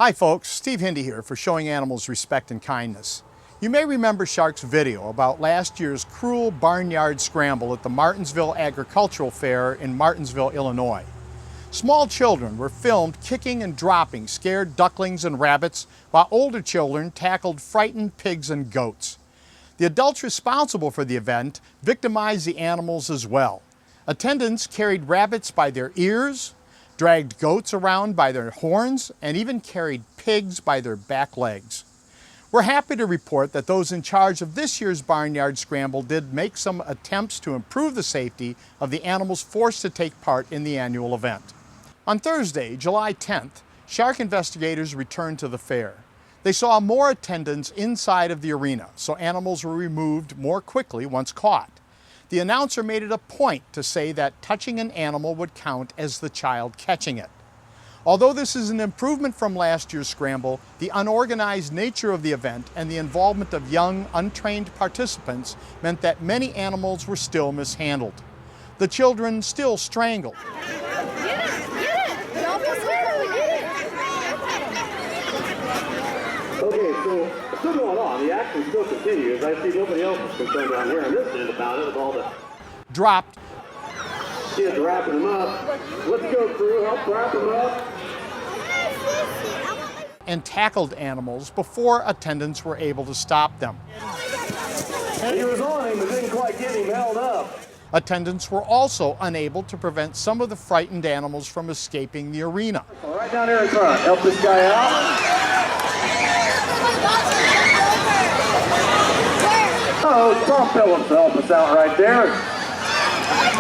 Hi folks, Steve Hindy here for Showing Animals Respect and Kindness. You may remember Shark's video about last year's cruel barnyard scramble at the Martinsville Agricultural Fair in Martinsville, Illinois. Small children were filmed kicking and dropping scared ducklings and rabbits, while older children tackled frightened pigs and goats. The adults responsible for the event victimized the animals as well. Attendants carried rabbits by their ears, dragged goats around by their horns, and even carried pigs by their back legs. We're happy to report that those in charge of this year's Barnyard Scramble did make some attempts to improve the safety of the animals forced to take part in the annual event. On Thursday, July 10th, shark investigators returned to the fair. They saw more attendants inside of the arena, so animals were removed more quickly once caught. The announcer made it a point to say that touching an animal would count as the child catching it. Although this is an improvement from last year's scramble, the unorganized nature of the event and the involvement of young, untrained participants meant that many animals were still mishandled. The children still strangled. Okay, so still going on. The action still continues. I see nobody else is concerned down here on this end about it with all the Dropped. kids wrapping them up. Let's go, crew. Help wrap them up. And tackled animals before attendants were able to stop them. He was on him, but didn't quite get him held up. Attendants were also unable to prevent some of the frightened animals from escaping the arena. Right down there in front. Help this guy out. Oh, Tom Phillips to help us out right there.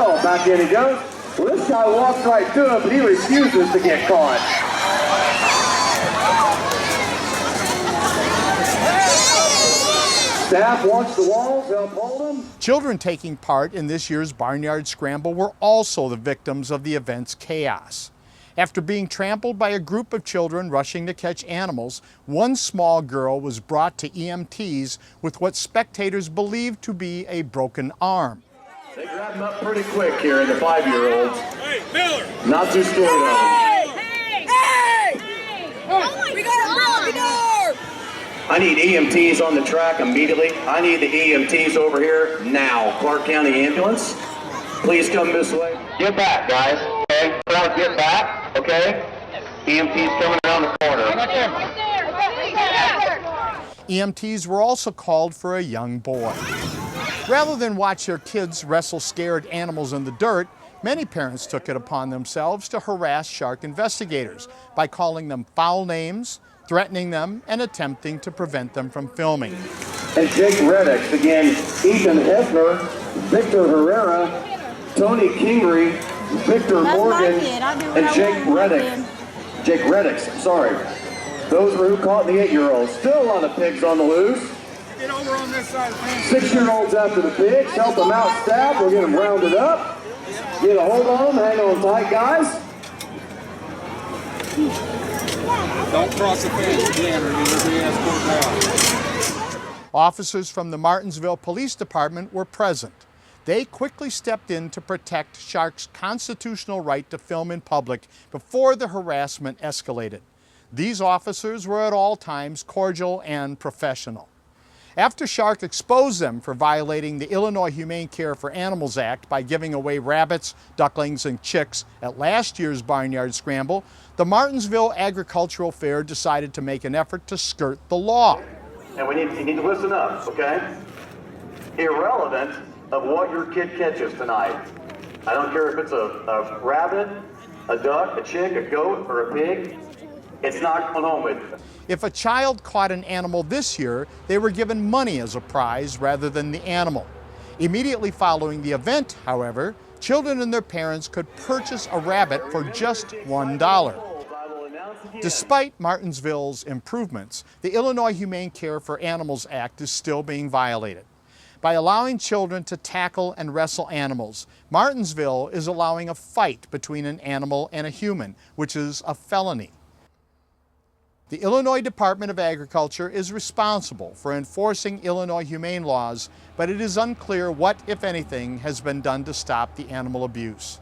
Oh, back in he goes. Well, this guy walks right to him, but he refuses to get caught. Staff watch the walls, help hold him. Children taking part in this year's Barnyard Scramble were also the victims of the event's chaos. After being trampled by a group of children rushing to catch animals, one small girl was brought to EMTs with what spectators believed to be a broken arm. They grabbed him up pretty quick here in the 5-year-olds. Hey, Miller! Not too scared of him. Hey! Hey! We got a broken arm! I need EMTs on the track immediately. I need the EMTs over here now. Clark County Ambulance, please come this way. Get back, guys. Okay, crowd, get back. Okay, EMTs coming around the corner. EMTs were also called for a young boy. Rather than watch their kids wrestle scared animals in the dirt, many parents took it upon themselves to harass shark investigators by calling them foul names, threatening them, and attempting to prevent them from filming. And Jake Reddix, again, Ethan Hefner, Victor Herrera, Tony Kingery, Victor Morgan, and Jake Reddix. Jake Reddix, sorry. Those were who caught the 8-year-olds. Still a lot of pigs on the loose. Get over on this side. 6-year-olds after the pigs. Help them out, staff. We'll get them rounded up. Get a hold on them. Hang on tight, guys. Don't cross the fence again or you'll be escorted out. Officers from the Martinsville Police Department were present. They quickly stepped in to protect sharks' constitutional right to film in public before the harassment escalated. These officers were at all times cordial and professional. After Shark exposed them for violating the Illinois Humane Care for Animals Act by giving away rabbits, ducklings, and chicks at last year's Barnyard Scramble, the Martinsville Agricultural Fair decided to make an effort to skirt the law. And you need to listen up, okay? Irrelevant of what your kid catches tonight. I don't care if it's a rabbit, a duck, a chick, a goat, or a pig. It's not going home with you. If a child caught an animal this year, they were given money as a prize rather than the animal. Immediately following the event, however, children and their parents could purchase a rabbit for just $1. Despite Martinsville's improvements, the Illinois Humane Care for Animals Act is still being violated. By allowing children to tackle and wrestle animals, Martinsville is allowing a fight between an animal and a human, which is a felony. The Illinois Department of Agriculture is responsible for enforcing Illinois humane laws, but it is unclear what, if anything, has been done to stop the animal abuse.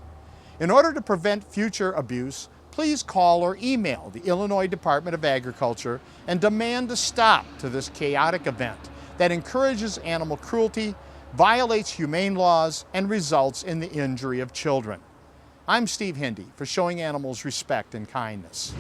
In order to prevent future abuse, please call or email the Illinois Department of Agriculture and demand a stop to this chaotic event that encourages animal cruelty, violates humane laws, and results in the injury of children. I'm Steve Hindy for Showing Animals Respect and Kindness.